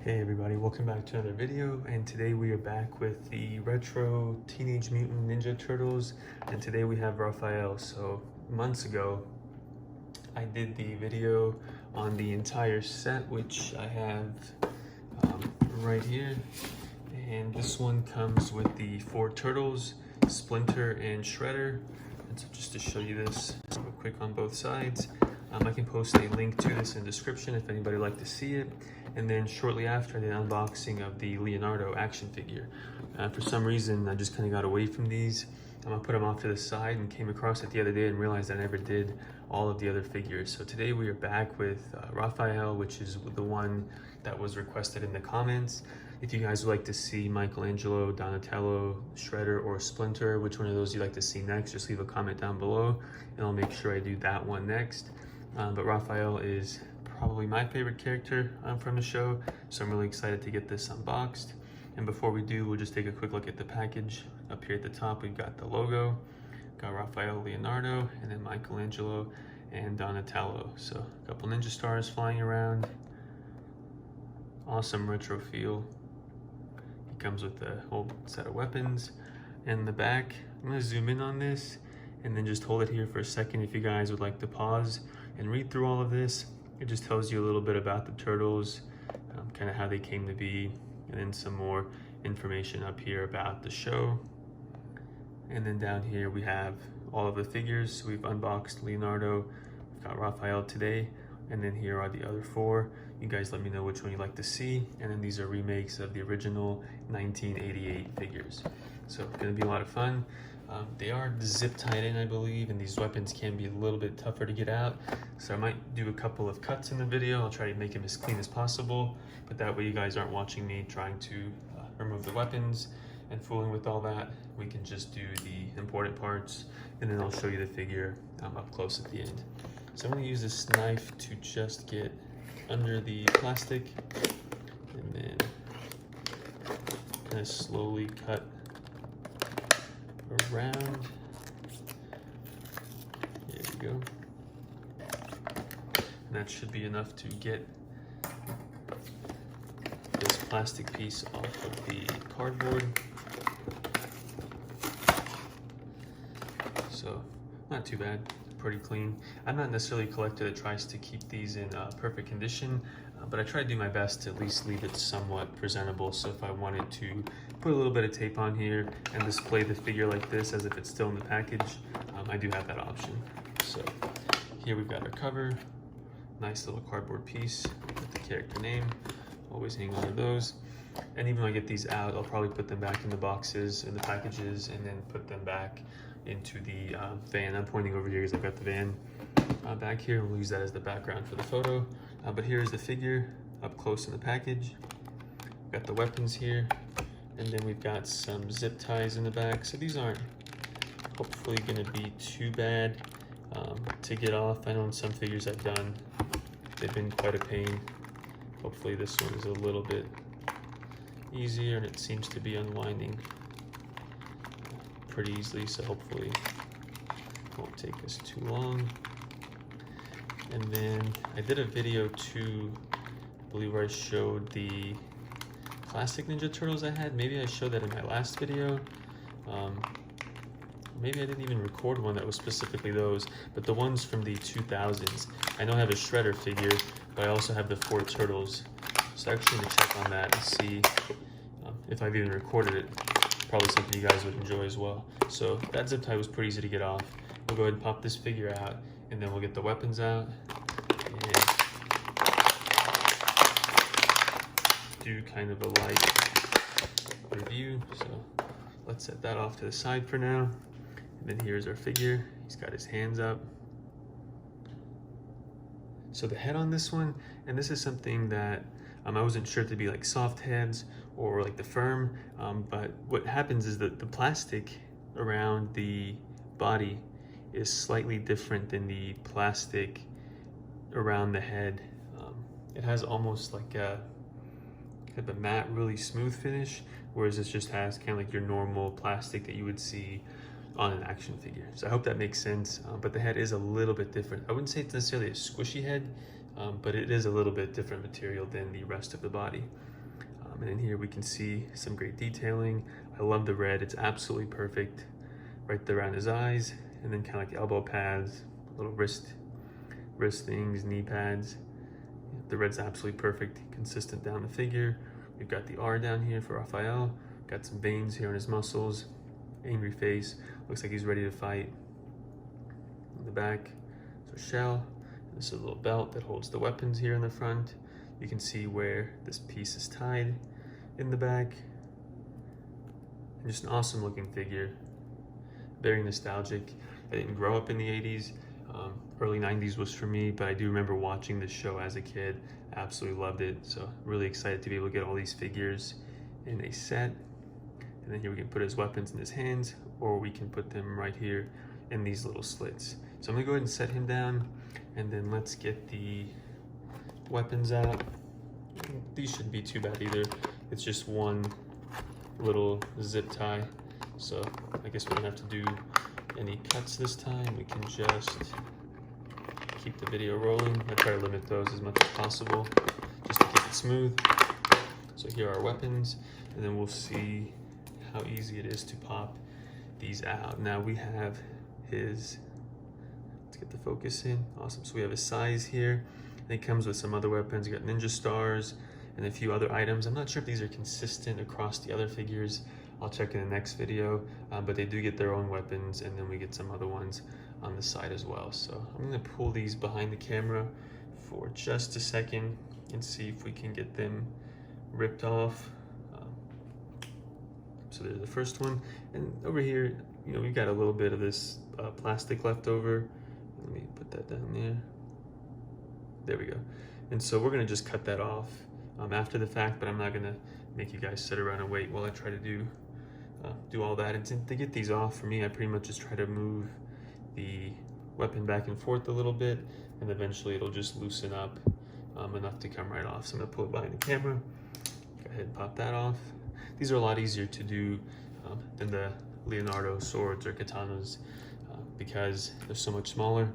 Hey everybody, welcome back to another video, and today we are back with the retro Teenage Mutant Ninja Turtles, and today we have Raphael. So months ago I did the video on the entire set, which I have right here, and this one comes with the 4 turtles, Splinter and Shredder. And so just to show you this real quick on both sides, I can post a link to this in the description if anybody would like to see it. And then shortly after, the unboxing of the Leonardo action figure. For some reason, I just kind of got away from these. I put them off to the side and came across it the other day and realized I never did all of the other figures. So today we are back with Raphael, which is the one that was requested in the comments. If you guys would like to see Michelangelo, Donatello, Shredder, or Splinter, which one of those you'd like to see next, just leave a comment down below and I'll make sure I do that one next. But Raphael is probably my favorite character from the show, so I'm really excited to get this unboxed. And before we do, we'll just take a quick look at the package. Up here at the top, we've got the logo, got Raphael, Leonardo, and then Michelangelo and Donatello. So a couple ninja stars flying around. Awesome retro feel. He comes with a whole set of weapons. And in the back, I'm gonna zoom in on this and then just hold it here for a second if you guys would like to pause and read through all of this. It just tells you a little bit about the turtles, kind of how they came to be, and then some more information up here about the show. And then down here we have all of the figures. So we've unboxed Leonardo, we've got Raphael today, and then here are the other 4. You guys let me know which one you'd like to see. And then these are remakes of the original 1988 figures. So it's gonna be a lot of fun. They are zip tied in, I believe, and these weapons can be a little bit tougher to get out. So I might do a couple of cuts in the video. I'll try to make them as clean as possible, but that way you guys aren't watching me trying to remove the weapons and fooling with all that. We can just do the important parts, and then I'll show you the figure up close at the end. So I'm gonna use this knife to just get under the plastic, and then kind of slowly cut around. There we go. And that should be enough to get this plastic piece off of the cardboard. So not too bad, pretty clean. I'm not necessarily a collector that tries to keep these in perfect condition, but I try to do my best to at least leave it somewhat presentable. So if I wanted to put a little bit of tape on here and display the figure like this as if it's still in the package, I do have that option. So here we've got our cover, nice little cardboard piece with the character name. Always hang on to those. And even when I get these out, I'll probably put them back in the boxes, in the packages, and then put them back into the van. I'm pointing over here because I've got the van back here. We'll use that as the background for the photo. But here's the figure up close in the package. We've got the weapons here, and then we've got some zip ties in the back. So these aren't hopefully going to be too bad to get off. I know in some figures I've done, they've been quite a pain. Hopefully this one is a little bit easier, and it seems to be unwinding pretty easily, so hopefully it won't take us too long. And then I did a video too, I believe, where I showed the classic Ninja Turtles I had. Maybe I showed that in my last video. Maybe I didn't even record one that was specifically those, but the ones from the 2000s. I know I have a Shredder figure, but I also have the 4 turtles. So I'm actually gonna check on that and see if I've even recorded it. Probably something you guys would enjoy as well. So that zip tie was pretty easy to get off. We'll go ahead and pop this figure out, and then we'll get the weapons out and do kind of a light review. So let's set that off to the side for now. And then here's our figure. He's got his hands up. So the head on this one, and this is something that I wasn't sure to be like soft heads or like the firm, but what happens is that the plastic around the body is slightly different than the plastic around the head. It has almost like a kind of a matte, really smooth finish, whereas this just has kind of like your normal plastic that you would see on an action figure. So I hope that makes sense, but the head is a little bit different. I wouldn't say it's necessarily a squishy head, but it is a little bit different material than the rest of the body. And in here we can see some great detailing. I love the red, it's absolutely perfect right there around his eyes, and then kind of like elbow pads, little wrist things, knee pads. The red's absolutely perfect, consistent down the figure. We've got the R down here for Raphael, got some veins here on his muscles, angry face, looks like he's ready to fight. In the back, so shell. This is a little belt that holds the weapons here in the front. You can see where this piece is tied in the back. And just an awesome looking figure. Very nostalgic. I didn't grow up in the 80s. Early 90s was for me, but I do remember watching this show as a kid. Absolutely loved it. So really excited to be able to get all these figures in a set. And then here we can put his weapons in his hands, or we can put them right here in these little slits. So I'm gonna go ahead and set him down, and then let's get the weapons out. These shouldn't be too bad either. It's just one little zip tie. So I guess we don't have to do any cuts this time. We can just keep the video rolling. I try to limit those as much as possible just to keep it smooth. So here are our weapons, and then we'll see how easy it is to pop these out. Now we have his, let's get the focus in. Awesome. So we have his size here, and it comes with some other weapons. You got ninja stars and a few other items. I'm not sure if these are consistent across the other figures. I'll check in the next video, but they do get their own weapons, and then we get some other ones on the side as well. So I'm gonna pull these behind the camera for just a second and see if we can get them ripped off. So there's the first one, and over here, you know, we've got a little bit of this plastic left over. Let me put that down there. There we go. And so we're gonna just cut that off after the fact, but I'm not gonna make you guys sit around and wait while I try to do all that. And to get these off, for me, I pretty much just try to move the weapon back and forth a little bit, and eventually it'll just loosen up enough to come right off. So I'm gonna pull it behind the camera. Go ahead and pop that off. These are a lot easier to do than the Leonardo swords or katanas because they're so much smaller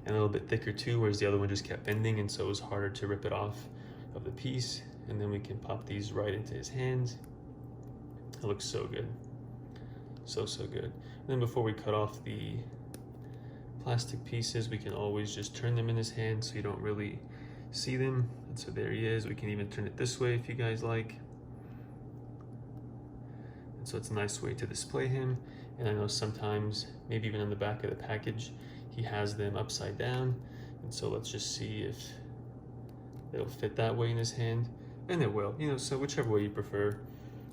and a little bit thicker too, whereas the other one just kept bending, and so it was harder to rip it off of the piece. And then we can pop these right into his hands. It looks so good. So good. And then before we cut off the plastic pieces, we can always just turn them in his hand so you don't really see them. And so there he is. We can even turn it this way if you guys like. And so it's a nice way to display him. And I know sometimes, maybe even on the back of the package, he has them upside down. And so let's just see if it'll fit that way in his hand. And it will, you know, so whichever way you prefer.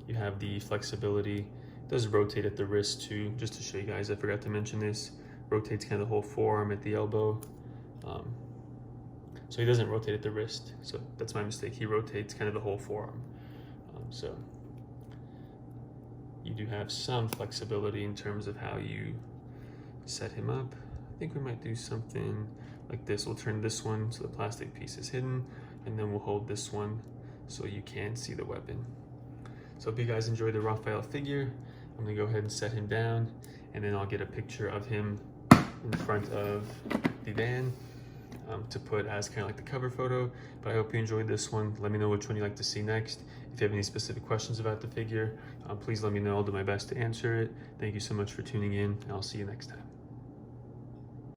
You have the flexibility. It does rotate at the wrist too, just to show you guys, I forgot to mention this. Rotates kind of the whole forearm at the elbow. So he doesn't rotate at the wrist, so that's my mistake. He rotates kind of the whole forearm. So you do have some flexibility in terms of how you set him up. I think we might do something like this. We'll turn this one so the plastic piece is hidden, and then we'll hold this one so you can see the weapon. So hope you guys enjoyed the Raphael figure. I'm gonna go ahead and set him down, and then I'll get a picture of him in front of the van to put as kind of like the cover photo. But I hope you enjoyed this one. Let me know which one you'd like to see next. If you have any specific questions about the figure, please let me know. I'll do my best to answer it. Thank you so much for tuning in, and I'll see you next time.